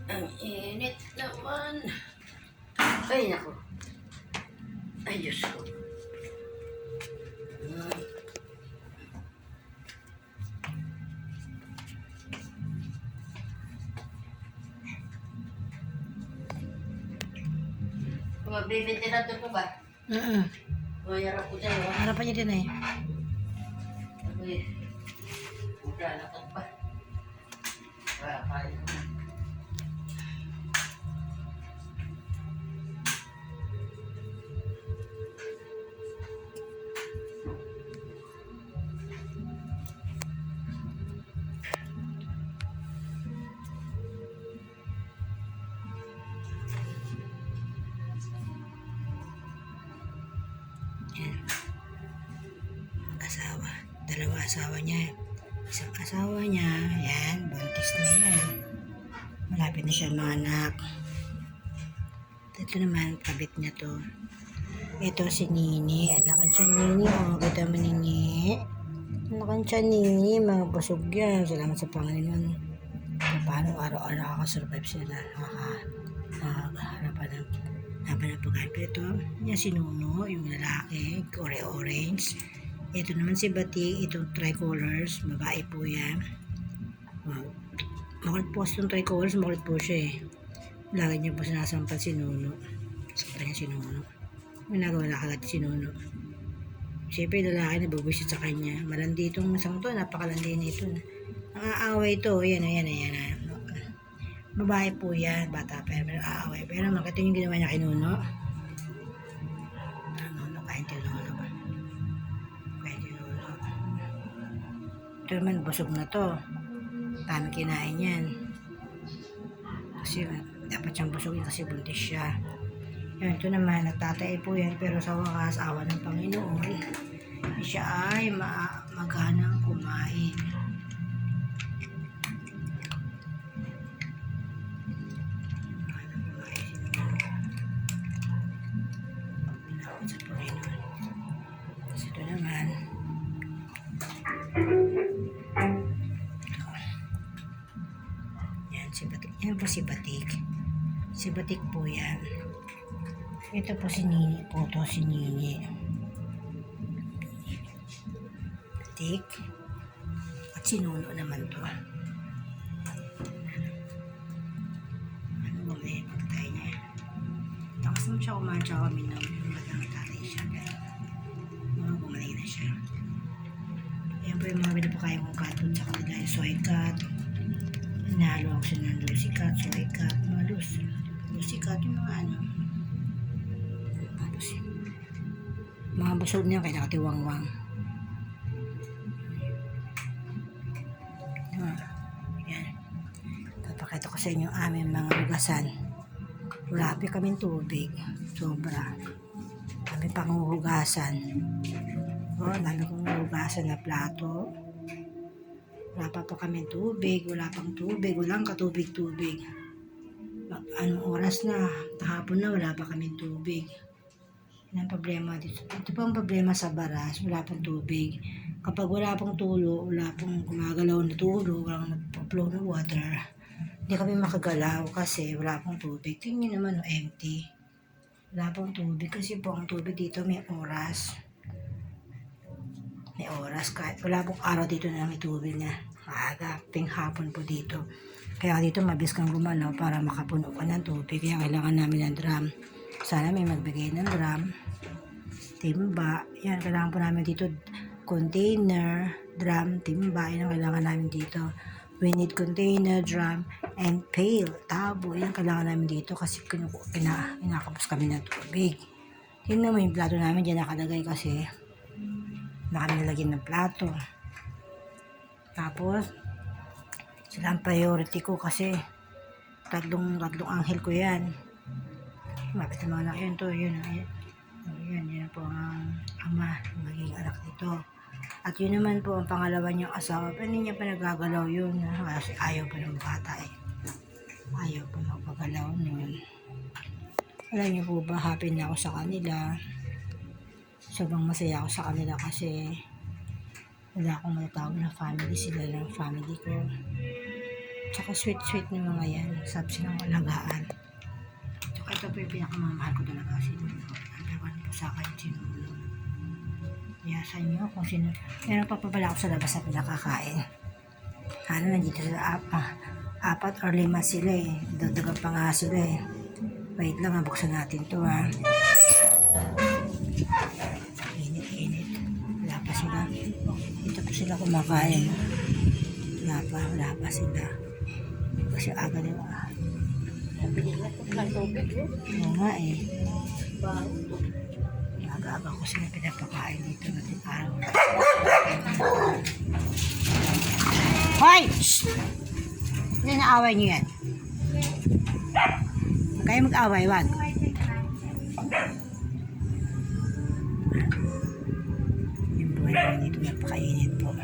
Ang init naman. Ay, naku. Ay, Diyos ko. Hmm. Magbibintirator ko ba? Mayarap ko dyan, ha? Harapan niya din eh. Sabi, maglalakad pa. Wala pa rin. Yan. Asawa. Dalawa asawa niya. Isang asawa niya. Yan. Buntis na yan. Malapit na siya manganak. Ito naman, kabit niya to. Ito si Nini. Anak siya Nini. O, kita mo Nini. Anak siya Nini. Mga busog yan. Salamat sa Panginoon. Paano araw-araw nakakasurvive sila. Nakakaharapan ng pagkain. Pero ito, yan si Nuno, yung lalaki, orange. Ito naman si Batik, itong tricolors, babae po yan. Wow. Makulit po itong tricolors, makulit po siya eh. Lagi niya po sinasampan si Nuno. Sampal niya si Nuno. Ginagawa na kagad si Nuno. Siyempre, lalaki na bubisit sa kanya. Malandi itong isang to, napakalandi nito. Ang aaway ito, yan. Babae po yan, bata pa yan, pero aaway. Pero makita yung ginawa niya kay Nuno. Nuno, kain tayo Nuno ba? Kain tayo Nuno. Ito naman, busog na to. Dami kinain yan. Kasi dapat siyang busogin kasi buntis siya. Yan, ito naman, nagtatay po yan, pero sa wakas, awa ng Panginoon, siya ay maghanang kumain. Sa Panginoon. Kasi ito naman, yan, si Batik. Yan po si Batik. Si Batik po yan. Ito po si Nini po to, si Nini. Batik. At si Nuno naman to. Ano ba may pagtay niya? Takas naman siya kumain siya kami ng tatay siya. Pero gumaling na siya. Ayan po yung mga pinapakain kong cat food sa kanila. Yung soy cat. Nahalo ako siya ng lucy cat, soy cat, mga lucy cat, yung mga ano. Mga busog niya kaya nakatiwangwang. Yan. Papakita ko sa inyo aming mga hugasan. Grabe kaming tubig. Sobra. Kami pang hugasan. Dami kong hugasan na plato. Wala pa kaming tubig. Wala pang tubig. Walang katubig-tubig. Anong oras na? Hapon na wala pa kaming tubig. Yan ang problema dito. Ito pa ang problema sa baras. Wala pang tubig. Kapag wala pang tulo, wala pang gumagalaw na tulo, walang nagpa-flow na water, hindi kami makagalaw kasi wala pang tubig. Tingnan naman, empty. Wala pang tubig kasi po ang tubig dito may oras. May oras. Kahit wala pong araw dito na may tubig na maaga. Hapon po dito. Kaya dito mabilis kang gumalaw para makapuno ka ng tubig. Kaya kailangan namin ng drum. Sana may magbigay ng drum. Timba. Yan, kailangan po namin dito container, drum, timba. Yan ang kailangan namin dito. We need container, drum, and pail, tabo. Yan kailangan namin dito kasi kinakapos kami ng tubig. Tingnan mo yung plato namin dyan nakalagay kasi na kami nilagyan ng plato. Tapos, sila ang priority ko kasi tatlong anghel ko yan. Mapit ang mga anak yun to. Yun po ang ama, magiging anak nito. At yun naman po ang pangalawa niyang asawa. Pero hindi niya pa nagagalaw yun. Kasi ayaw pa ng bata eh. Ayaw pa magpagalaw nun. Alam niyo po ba, happy na ako sa kanila. Sobrang masaya ako sa kanila kasi wala akong matatawag na family. Sila lang family ko. Tsaka sweet ng mga yan. Sabi silang alagaan. Tsaka ito po yung pinakamamahal ko talaga. Sinulog. Number 1 po sa akin, sinulog. Kaya sa inyo, kung sino, meron pa pala ako sa labas na pinakakain. Ano, nandito sila apat or 5 sila eh. Dadagan pa nga sila eh. Wait lang, buksan natin to ha. Init. Wala pa sila. Dito po sila kumakain. Wala pa sila. Kasi aga nila. Napigilan ko ng tubig. Oo nga eh. Bago. Aga-aga ko sila pinapakain dito natin araw. Hoy! Shhh! Hindi na-away niyo yan. Huwag kayo mag-away, wag. Yung buhay namin dito napakainit po.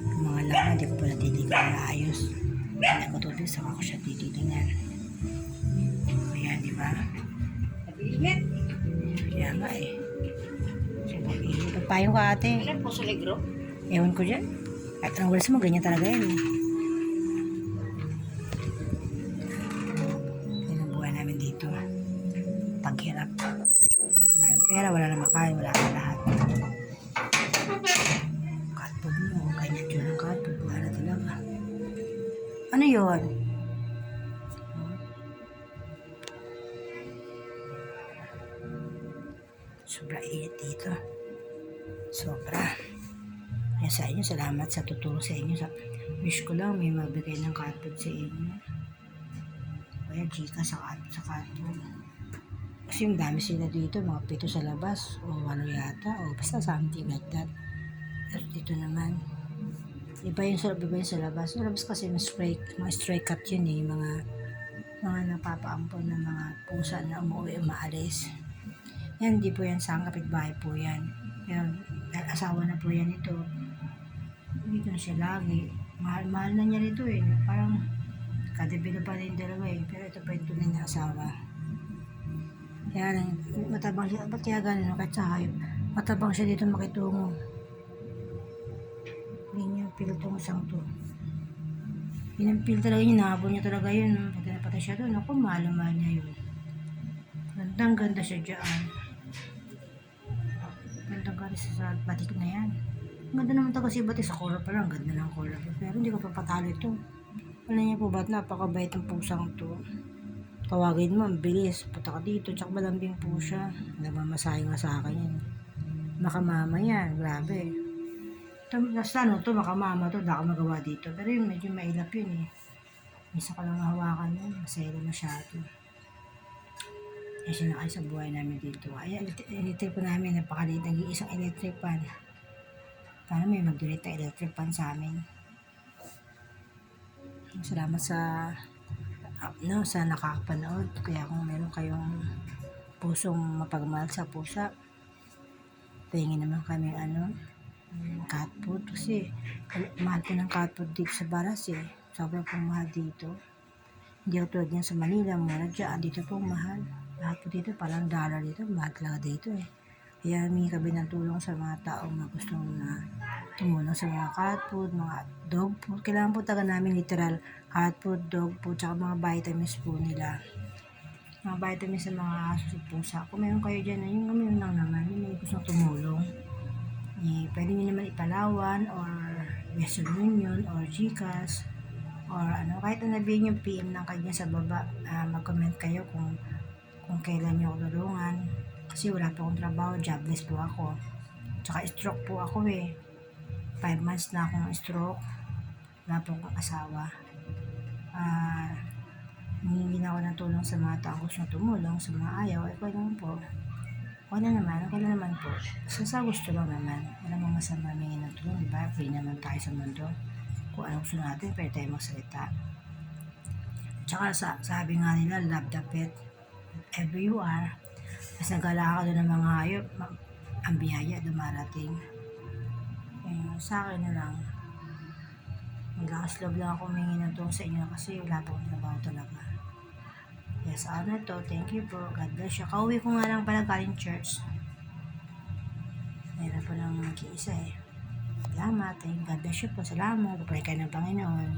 Yung mga laman, hindi ko po natitigan na ayos. Hindi ko tubig, saka ko siya tititingan. Ayan, di ba? Napigilan. Kaya nga eh. Pagpayong ka ate. Ilan po sa ligro? Ewan ko dyan. At anong oras mo, ganyan talaga yan. Yan ang buhay namin dito. Paghirap. Wala ng pera, wala ng makain, wala ng lahat. Katpod mo, ganyan dyan ang katpod. Wala talaga. Ano yun? Sobra init dito. Sobra. Kaya sa inyo, salamat sa tutulong sa inyo. Wish ko lang may magbigay ng cardboard sa inyo. Kaya Gcash sa cardboard. Kasi yung dami sila dito, mga 7 sa labas, o 8 yata, o basta something like that. At dito naman, iba yung sa labas. Sa labas kasi mga stray cat yun eh, mga napapaampon na mga pusa na umuwi, umaalis. Yan, hindi po yan sa kapitbahay po yan. Pero asawa na po yan ito. Dito na siya lagi. Mahal na niya nito eh. Parang kadebilo pa rin dalawa eh. Pero ito pa yung tunay na asawa. Kaya matabang siya. Ba't kaya gano'n? Kahit sa hayop. Matabang siya dito makitungo. Hindi niya pil itong isang to. Pinampil talaga yun. Nahabol niya talaga yun. Pati napatay siya doon. Ako, mahal niya yun. Ganda siya dyan. Ganda sa batik na yan. Ganda naman talaga si Batik sa color pa lang. Ganda ng color. Pero hindi ko papatalo ito. Wala niya po ba't napakabait ang pusang to. Tawagin mo, ang bilis. Punta ka dito. Tsaka malambing po siya. Namamasaya nga sa akin yan. Makamama yan. Grabe. Basta ano to, makamama to. Baka magawa dito. Pero yung medyo mailap yun eh. Isa ka lang hawakan yun. Masaya na masyado. Kasi na kayo sa buhay namin dito. Ay, electric pan namin. Napakaliit. Nag-iisang electric pan. Paano may mag-donate na electric pan sa amin. Salamat sa nakakapanood. Kaya kung meron kayong pusong mapagmahal sa pusa, pahingin naman kami cat food. Kasi mahal ko ng cat food dito sa Baras eh. Sobrang pong mahal dito. Hindi ako tulad yan sa Manila. Mura dyan. Dito pong mahal. Lahat po dito, parang dollar dito, mahal talaga dito eh. Kaya humingi kami ng tulong sa mga taong na gustong tumulong sa mga cat food, mga dog food. Kailangan po taga namin literal cat food, dog food, tsaka mga vitamins po nila. Mga vitamins sa mga aso at pusa. Kung meron kayo dyan, yung kami lang naman, yung may gustong tumulong. Pwede nyo naman ipalawan or Western Union or Gcash or kahit nabihin yung PM lang kayo sa baba. Mag-comment kayo kung kailan nyo ako tulungan. Kasi wala po akong trabaho, jobless po ako. Tsaka stroke po ako eh. 5 months na akong stroke. Wala po akong asawa. Hindi na ako ng tulong sa mga taong gusto tumulong, sa mga ayaw. Okay lang po. Okay na naman po. Sa gusto lang naman. Wala mong masama mingin ng tulong, diba? Free naman tayo sa mundo. Kung ano gusto natin, pwede tayo magsalita. Tsaka sabi nga nila, love the pet. Wherever you are, mas nagala ka doon ng mga hayop, ang biyaya dumarating. Sa akin na lang, maglakas loob lang ako humingi ng tulong sa inyo kasi wala po akong trabaho talaga. Yes, ano to, thank you po, God bless you. Kauwi ko nga lang pala galing church. Meron po lang mag-iisa eh. Salamat, God bless you po, salamat, papalay kayo ng Panginoon.